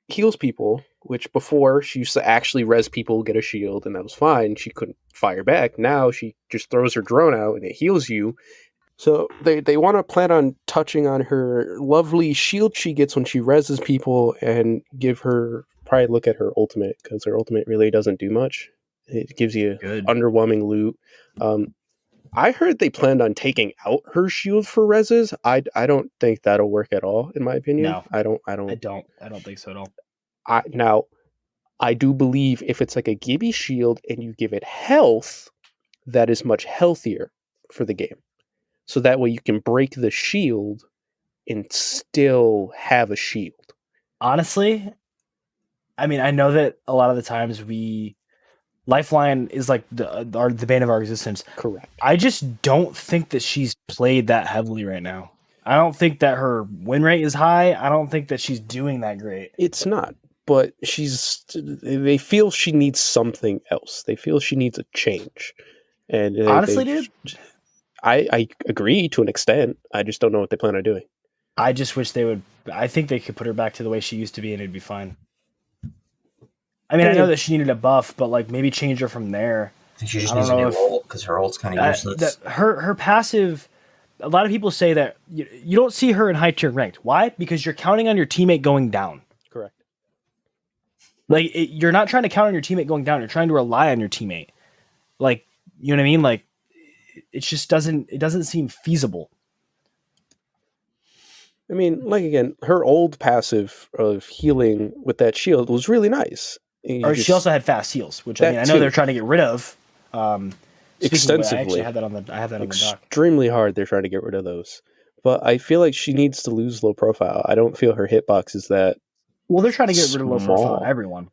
heals people, which before she used to actually res people, get a shield, and that was fine. She couldn't fire back. Now she just throws her drone out and it heals you. So they want to plan on touching on her lovely shield she gets when she reses people and probably look at her ultimate because her ultimate really doesn't do much. It gives you underwhelming loot. I heard they planned on taking out her shield for reses. I don't think that'll work at all, in my opinion. No, I don't think so at all. I do believe if it's like a Gibby shield and you give it health, that is much healthier for the game. So that way you can break the shield and still have a shield. Honestly, I know that a lot of the times Lifeline is like the bane of our existence. Correct. I just don't think that she's played that heavily right now. I don't think that her win rate is high. I don't think that she's doing that great. It's not. But they feel she needs something else. They feel she needs a change. And honestly, dude, I agree to an extent. I just don't know what they plan on doing. I just wish they would. I think they could put her back to the way she used to be, and it'd be fine. I know that she needed a buff, but maybe change her from there. She just needs a new ult because her ult's kind of useless. Her passive. A lot of people say that you don't see her in high tier ranked. Why? Because you're counting on your teammate going down. Correct. You're not trying to count on your teammate going down. You're trying to rely on your teammate. You know what I mean? It just doesn't seem feasible. Again, her old passive of healing with that shield was really nice. She also had fast heals, which I know they're trying to get rid of. Extensively. I have that on the doc. Extremely hard. They're trying to get rid of those. But I feel like she needs to lose low profile. I don't feel her hitbox is that. Well, they're trying to get rid of low profile on everyone.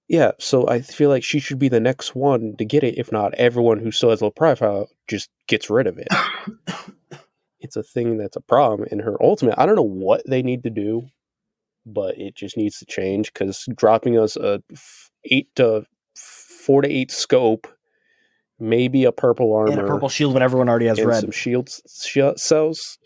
Yeah, so I feel like she should be the next one to get it. If not, everyone who still has low profile just gets rid of it. it's a thing that's a problem. And her ultimate, I don't know what they need to do, but it just needs to change, because dropping us a 4 to 8 scope, maybe a purple armor And a purple shield when everyone already has and red. some cells.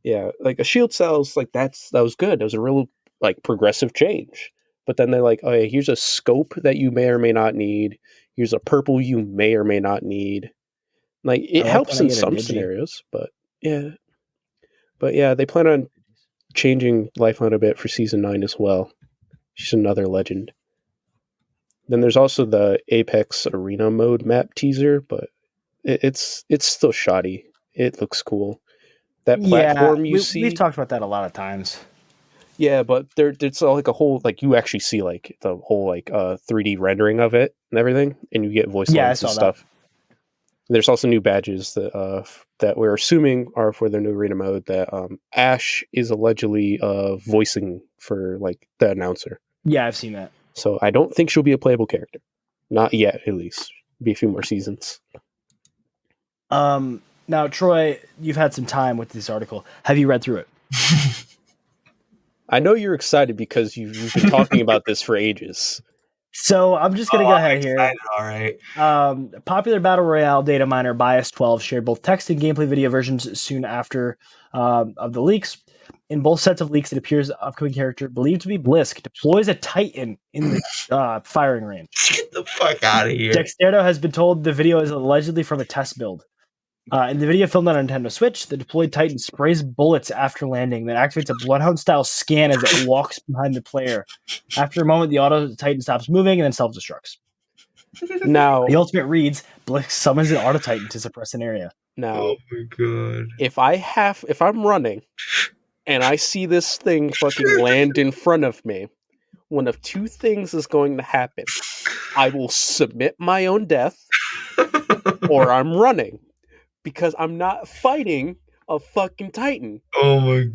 Yeah, like a shield cells, like that was good. That was a real like progressive change. But then they're like, oh yeah, here's a scope that you may or may not need. Here's a purple you may or may not need. Like it helps in some scenarios, but yeah. But yeah, they plan on changing Lifeline a bit for season 9 as well. She's another legend. Then there's also the Apex Arena mode map teaser, but it's still shoddy. It looks cool. That platform we've talked about that a lot of times. Yeah, but it's like a whole, like, you actually see like the whole like 3D rendering of it and everything, and you get voice lines and stuff. There's also new badges that we're assuming are for the new arena mode. That Ash is allegedly voicing for like the announcer. Yeah, I've seen that. So I don't think she'll be a playable character, not yet. At least be a few more seasons. Now, Troy, you've had some time with this article. Have you read through it? I know you're excited because you've been talking about this for ages. So I'm just going to go ahead here. All right. Popular Battle Royale data miner Bias12 shared both text and gameplay video versions soon after of the leaks. In both sets of leaks, it appears the upcoming character, believed to be Blisk, deploys a Titan in the firing range. Get the fuck out of here. Dexterdo has been told the video is allegedly from a test build. In the video filmed on a Nintendo Switch, the deployed Titan sprays bullets after landing, then activates a Bloodhound-style scan as it walks behind the player. After a moment, the Auto Titan stops moving and then self-destructs. Now, the ultimate reads, Blisk summons an Auto Titan to suppress an area. Now, oh my god! If I'm running and I see this thing fucking land in front of me, one of two things is going to happen: I will submit my own death, or I'm running. Because I'm not fighting a fucking Titan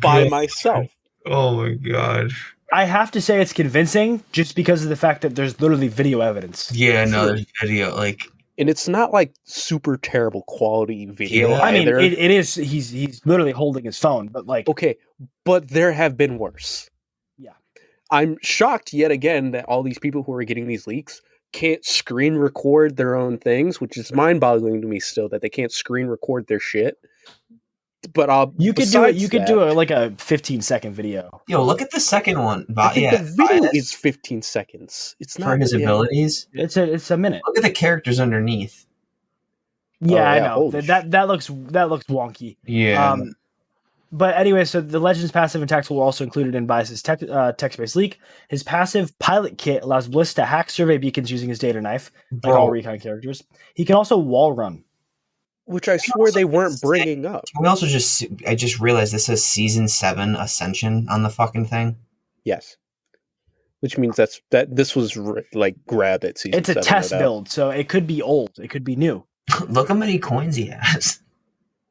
by myself. Oh my god. I have to say it's convincing just because of the fact that there's literally video evidence. Yeah, no, there's video. And it's not like super terrible quality video. Yeah. I mean, it is. He's literally holding his phone, but like. Okay, but there have been worse. Yeah. I'm shocked yet again that all these people who are getting these leaks can't screen record their own things, which is mind-boggling to me still that they can't screen record their shit. But you could do it. You could do like a 15-second video. Yo, look at the second one. The video is 15 seconds. It's not for his abilities. It's a minute. Look at the characters underneath. Yeah, I know that looks wonky. Yeah. But anyway, so the Legends passive and tactical were also included in Bias's text-based leak. His passive pilot kit allows Bliss to hack survey beacons using his data knife, like all recon characters. He can also wall run. Which I swear they weren't bringing up. Can we also I just realized this says Season 7 Ascension on the fucking thing? Yes. Which means that this was like grabbed at Season 7. It's a test build, so it could be old. It could be new. Look how many coins he has.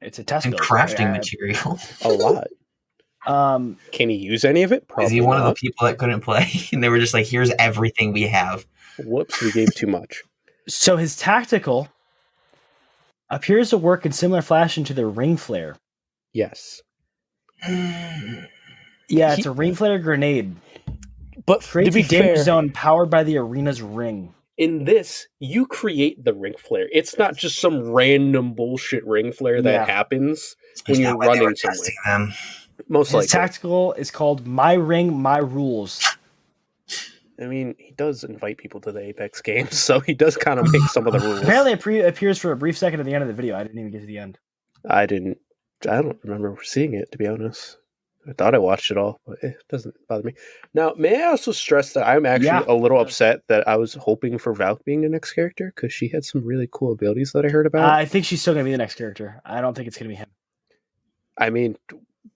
It's a test and build. Crafting material. A lot. Can he use any of it? Probably. Is he one of the people that couldn't play? And they were just like, here's everything we have. Whoops, we gave too much. So his tactical appears to work in similar fashion to the ring flare. Yes. Yeah, it's a ring flare grenade. But creates a damage zone powered by the arena's ring. In this, you create the ring flare. It's not just some random bullshit ring flare that happens when you're running somewhere. Most likely. His tactical is called My Ring, My Rules. I mean, he does invite people to the Apex games, so he does kind of make some of the rules. Apparently it appears for a brief second at the end of the video. I didn't even get to the end. I don't remember seeing it, to be honest. I thought I watched it all, but it doesn't bother me. Now, may I also stress that I'm actually a little upset that I was hoping for Valk being the next character, because she had some really cool abilities that I heard about. I think she's still going to be the next character. I don't think it's going to be him. I mean,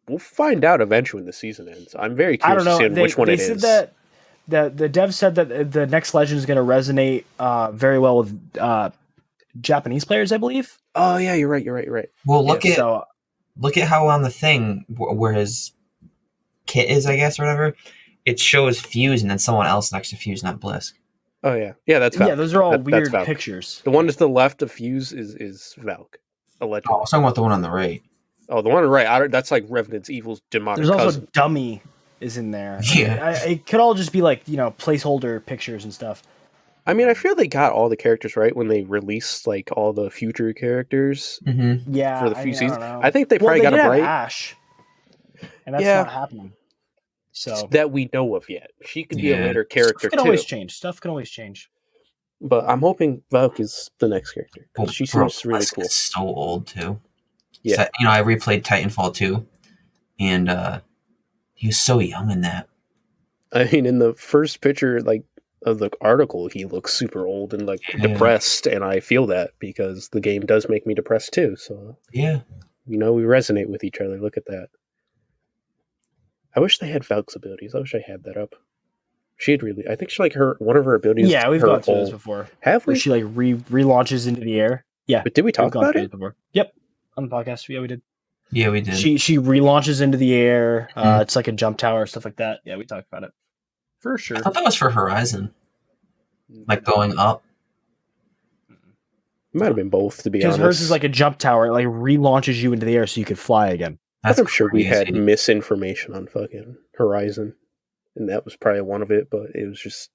we'll find out eventually when the season ends. I'm very curious to see which one it is. That the dev said that the next Legend is going to resonate very well with Japanese players, I believe. Oh, yeah, you're right. Well, look at how on the thing where his kit is, I guess, or whatever, it shows Fuse and then someone else next to Fuse, not Blisk. Oh, yeah. Yeah, that's Valk. Yeah, those are all weird pictures. The one to the left of Fuse is Valk, allegedly. Oh, I was talking about the one on the right. Oh, the one on the right. That's like Revenant's Evil's demonic There's also cousin. Dummy is in there. Yeah. It could all just be like, placeholder pictures and stuff. I mean, I feel they got all the characters right when they released like all the future characters Yeah, for the few seasons. I don't know. I think they probably got did them have right. Ash, and that's Yeah. not happening. So That we know of yet. She could be a later character stuff can too. always change. Stuff can always change. But I'm hoping Valk is the next character because she seems really cool. It's so old too. Yeah, So, I replayed Titanfall 2, and he was so young in that. I mean, in the first picture, like of the article, he looks super old and like depressed, and I feel that because the game does make me depressed too. So yeah, we resonate with each other. Look at that. I wish they had Valk's abilities. I wish I had that up. I think she one of her abilities. Yeah, we've gone through this before. Have we? Where she relaunches into the air. Yeah, But did we talk about it before? Yep, on the podcast. Yeah, we did. Yeah, we did. She relaunches into the air. It's like a jump tower, stuff like that. Yeah, we talked about it for sure. I thought that was for Horizon, like going up. It might have been both, to be Because honest. hers is like a jump tower. It like relaunches you into the air so you could fly again. I'm sure we had crazy. misinformation on fucking Horizon, and that was probably one of it, but it was just...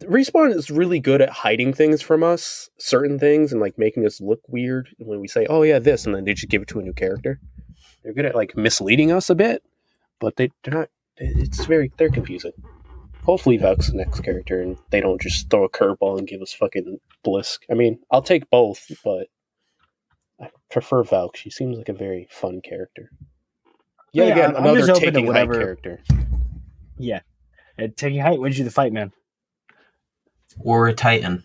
Respawn is really good at hiding things from us, certain things, and like making us look weird when we say, oh yeah, this, and then they just give it to a new character. They're good at like misleading us a bit, but they're not... They're confusing. Hopefully Valk's the next character, and they don't just throw a curveball and give us fucking Blisk. I mean, I'll take both, but I prefer Valk. She seems like a very fun character. Yeah, again, I'm another just open to taking height whatever- character. Yeah, and taking height wins you the fight, man. Or a Titan.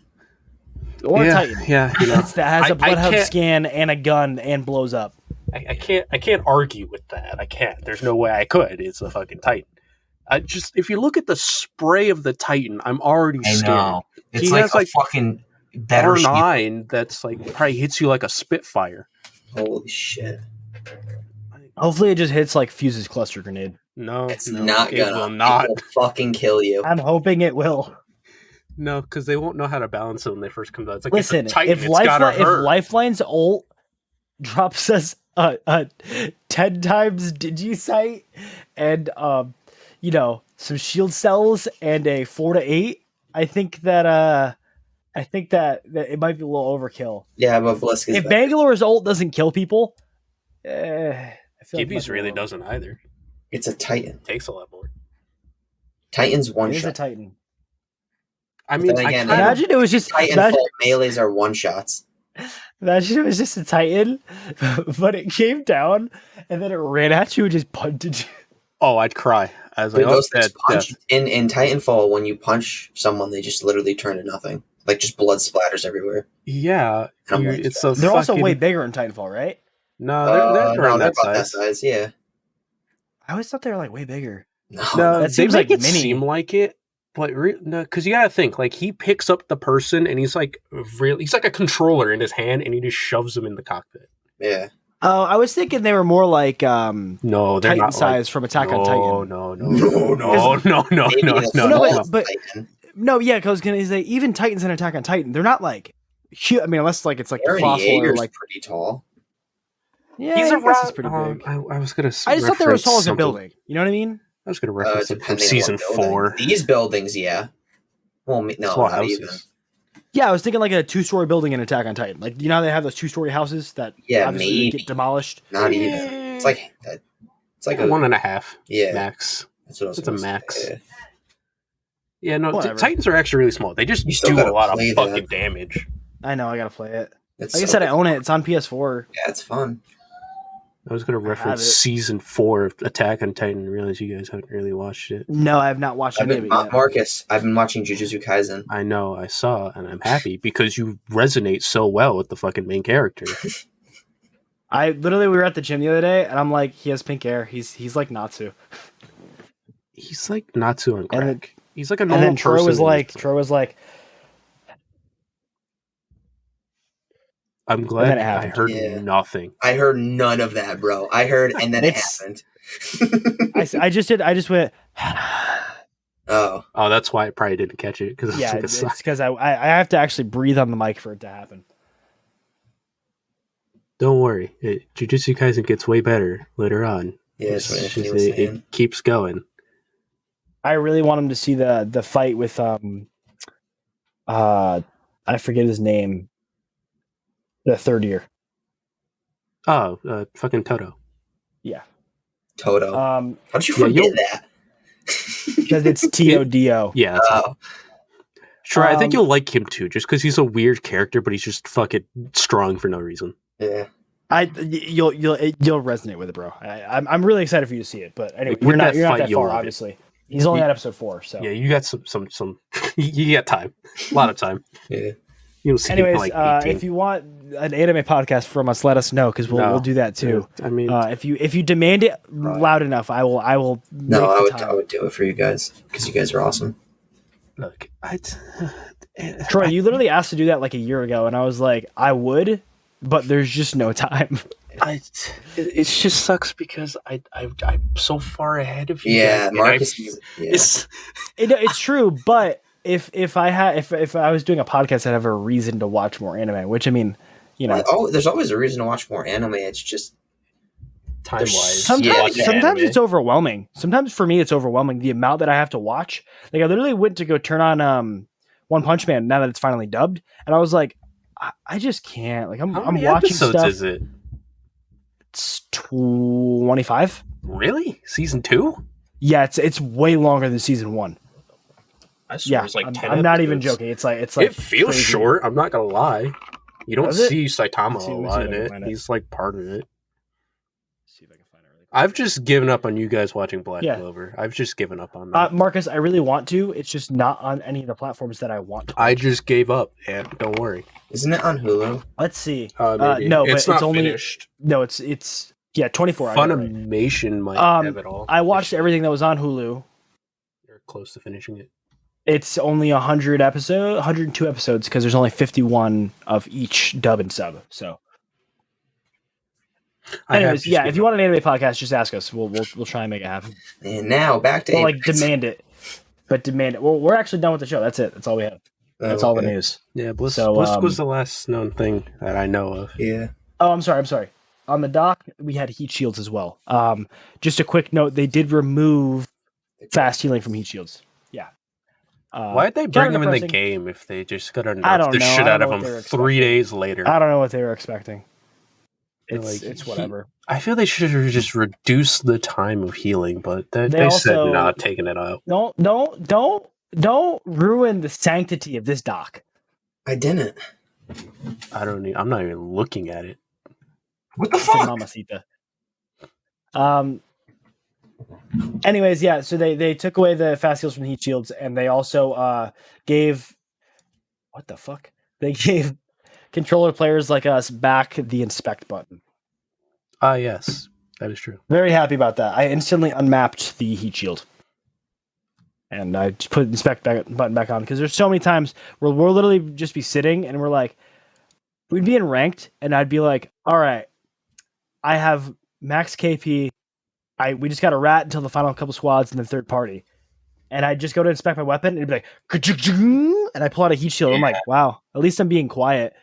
Or a Titan. Yeah, That has a I bloodhound can't- scan and a gun and blows up. I can't argue with that. I can't. There's no way I could. It's a fucking Titan. If you look at the spray of the Titan, I'm already I scared. know. It's He like has, a like, fucking better shield. R9 that's like probably hits you like a Spitfire. Holy shit. Hopefully, it just hits like Fuse's cluster grenade. No, It's no, not it gonna. will not. It will fucking kill you. I'm hoping it will. No, because they won't know how to balance it when they first come out. It's like, Listen, it's a Titan, if it's gotta hurt. Lifeline's ult drops us a 10 times Digisight and some shield cells and a 4 to 8, I think that it might be a little overkill. Yeah, but Blisk is If better. Bangalore's ult doesn't kill people, I feel Gibby's like really doesn't either. It's a Titan. It takes a lot more. Titan's one It is a shot. Titan. I mean, then again, Imagine it was just Titanfall melees are one shots. Imagine it was just a Titan, but it came down and then it ran at you and just punted you. oh, I'd cry. I was Dude, like, oh, those things dead, punch death. in Titanfall. When you punch someone, they just literally turn to nothing. Like just blood splatters everywhere. Yeah, And I'm like, it's so. They're also fucking- way bigger in Titanfall, right? No, they're no, around they're that about that size. size. Yeah. I always thought they were like way bigger. No. No, That they seems make like it mini. seem like it, but no, because you gotta think like he picks up the person and he's like he's like a controller in his hand and he just shoves them in the cockpit. Yeah. Oh, I was thinking they were more like No, they're Titan not size like, from Attack on Titan. No, Maybe no. the No, but Titan. No, yeah, because gonna say even Titans in Attack on Titan, they're not like huge. I mean, unless like it's like the Eren Crosshair, Yeager's like pretty tall. yeah, He's I guess it's around. pretty big. I was gonna. I just thought they were as reference tall as a something. building. You know what I mean? I was gonna reference it from Depending on season what building. 4. These buildings, yeah. Well, no, Small not even. houses. Yeah, I was thinking like a 2-story building in Attack on Titan. Like you know how they have those 2-story houses that Yeah, obviously they maybe. get demolished. Not even. It's like a 1.5 yeah. max. That's what I was It's a gonna say. max. Yeah. Yeah, no, Whatever. Titans are actually really small. They just You still do a gotta lot of play fucking them. damage. I know, I gotta play it. It's Like I so said, I good. own it. It's on PS4. Yeah, it's fun. I was gonna have reference it. season 4 of Attack on Titan and realize you guys haven't really watched it. No, I have not watched any of it yet. Marcus, I've been watching Jujutsu Kaisen. I know, I saw, and I'm happy because you resonate so well with the fucking main character. We were at the gym the other day, and I'm like, he has pink hair. He's like Natsu. He's like Natsu on crack. And then- He's like a And normal then Troy person. was like, I'm then glad it I happened. heard Yeah. nothing. I heard none of that, bro. I heard, and then it It's- happened. I just went, Oh, Oh, that's why I probably didn't catch it because yeah, like a it's because I have to actually breathe on the mic for it to happen. don't worry. Jujutsu Kaisen gets way better later on. Yeah, that's what Anthony was saying. It keeps going. I really want him to see the fight with I forget his name. The third year. Oh, fucking Toto. Yeah. Toto. How did you Yeah, forget that? Because it's T-O-D-O. Yeah. That's Oh, Sure, I think you'll like him too, just because he's a weird character, but he's just fucking strong for no reason. yeah. You'll resonate with it, bro. I'm really excited for you to see it. But anyway, Like, with you're not that fight, that you'll far, love it. obviously. He's only at episode 4, so Yeah, you got some you got time, a lot of time. Yeah. You'll see him anyways, like 18. if you want an anime podcast from us, let us know because we'll do that too. I mean, If you demand it loud enough, I will. No, make the I time. would do it for you guys because you guys are awesome. look, Troy, you literally asked to do that like a year ago, and I was like, I would, but there's just no time. it just sucks because I'm so far ahead of you. Yeah, guys, Marcus. and It's true, but if I was doing a podcast, I'd have a reason to watch more anime. Which I mean, you know, there's always a reason to watch more anime. It's just time wise. sometimes it's overwhelming. Sometimes for me, it's overwhelming the amount that I have to watch. Like I literally went to go turn on One Punch Man now that it's finally dubbed, and I was like, I just can't. Like I'm many watching episodes stuff. is it? It's 25. Really? Season 2? Yeah, it's way longer than season 1. I swear Yeah, it's like 10 I'm not even episodes. joking. It's like It feels crazy. short. I'm not gonna lie. You don't Does it? see Saitama Let's see a if lot I in can it. find it. He's like part of it. See if I can find it really quick. I've just given up on you guys watching Black Yeah. Clover. I've just given up on that. Marcus, I really want to. It's just not on any of the platforms that I want to. I just gave up, and don't worry. isn't it on Hulu? Let's see. Maybe. No, but it's not only finished. no. It's 24 hours. Funimation might have it all. I watched everything that was on Hulu. They're close to finishing it. It's only 102 episodes because there's only 51 of each dub and sub. So, anyways, yeah. If you want an anime podcast, just ask us. We'll try and make it happen. And now back to We'll Apex. demand it, but demand it. Well, we're actually done with the show. That's it. That's all we have. That's all the Okay. news. Yeah, Bliss So, was the last known thing that I know of. Yeah. Oh, I'm sorry. On the dock, we had heat shields as well. Just a quick note: they did remove fast healing from heat shields. Yeah. Why'd they bring him in the depressing. game if they just got to I nerf don't the know. shit I out don't of know what him they were 3 days later? I don't know what they were expecting. They're It's like, it's whatever. I feel they should have just reduced the time of healing, but they said also- not taking it out. Don't ruin the sanctity of this dock. I didn't. I'm not even looking at it. What the It's a fuck? mamacita. Anyways, yeah. So they took away the fast heals from the heat shields, and they also gave what the fuck? They gave controller players like us back the inspect button. Ah, yes, that is true. Very happy about that. I instantly unmapped the heat shield. And I just put the inspect button back on because there's so many times where we'll literally just be sitting and we're like, we'd be in ranked and I'd be like, all right, I have max KP. We just got a rat until the final couple squads and the third party. And I'd just go to inspect my weapon and it'd be like, "Ka-ching-ching," and I pull out a heat shield. I'm like, wow, at least I'm being quiet.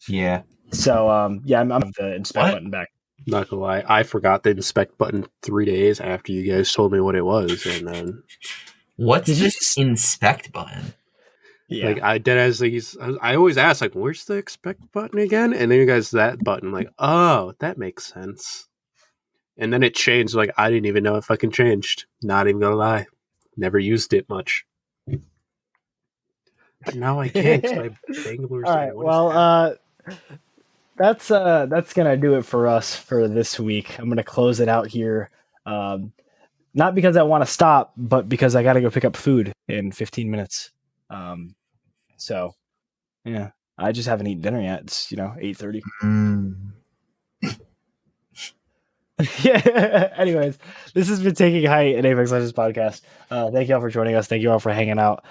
Yeah. So, I'm the inspect button back. Not gonna lie, I forgot the inspect button 3 days after you guys told me what it was, and then What's Did you this inspect button? Yeah. like I always ask like, "Where's the expect button again?" And then you guys that button, like, oh, that makes sense. And then it changed. Like I didn't even know it fucking changed. Not even gonna lie, never used it much. But now I can't. 'Cause my Bangalore's All right. Well, that's gonna do it for us for this week. I'm gonna close it out here. Not because I want to stop, but because I got to go pick up food in 15 minutes. So yeah, I just haven't eaten dinner yet. It's 8:30. Yeah. Anyways, this has been Taking Height, an Apex Legends podcast. Thank you all for joining us. Thank you all for hanging out.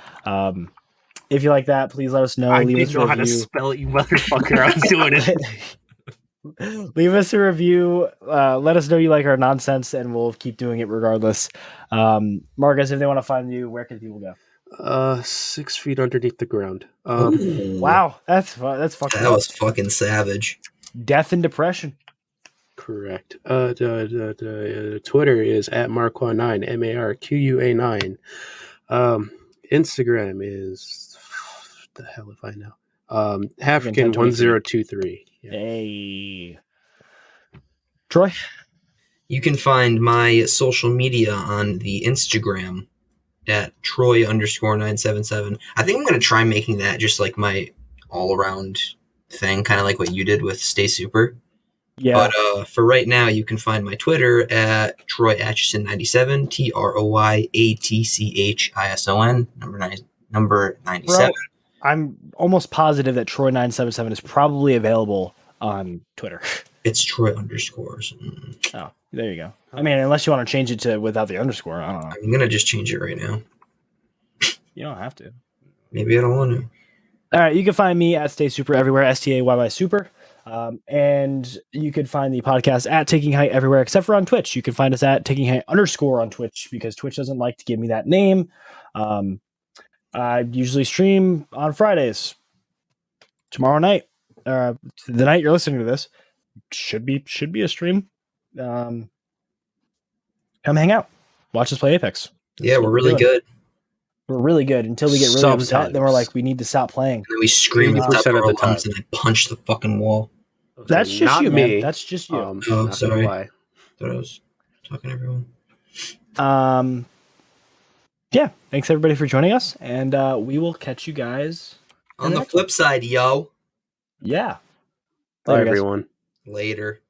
If you like that, please let us know. I Leave us didn't a know how to review. spell it, you motherfucker. I was doing it. Leave us a review. Let us know you like our nonsense, and we'll keep doing it regardless. Marcus, if they want to find you, where can people go? 6 feet underneath the ground. Ooh, Wow, that's fucking that was fucking savage. death and depression. Correct. Twitter is at Marqua9, MARQUA9. Instagram is the hell if I know. African1023. Yeah. Hey, Troy. You can find my social media on the Instagram at Troy_977. I think I'm going to try making that just like my all around thing, kind of like what you did with Stay Super. Yeah. But for right now, you can find my Twitter at TroyAtchison97, TroyAtchison, number 97. Bro, I'm almost positive that Troy977 is probably available on Twitter. It's Troy_. Oh, there you go. I mean, unless you want to change it to without the underscore, I don't know. I'm going to just change it right now. You don't have to. Maybe I don't want to. All right, you can find me at Stay Super everywhere, STAYY Super. And you can find the podcast at Taking Height everywhere, except for on Twitch. You can find us at Taking Height _, on Twitch because Twitch doesn't like to give me that name. I usually stream on Fridays. Tomorrow night, the night you're listening to this, should be a stream. Come hang out, watch us play Apex. Yeah, we're really good. We're really good until we get really upset. Then we're like, we need to stop playing. And then we scream at the top of our of the time. lungs and I punch the fucking wall. That's just Not you, me. man. That's just you. Oh, not sorry. gonna lie. Thought I was talking to everyone. Yeah, thanks everybody for joining us, and we will catch you guys On the flip side, yo. Yeah. Bye, Later, guys. everyone. Later.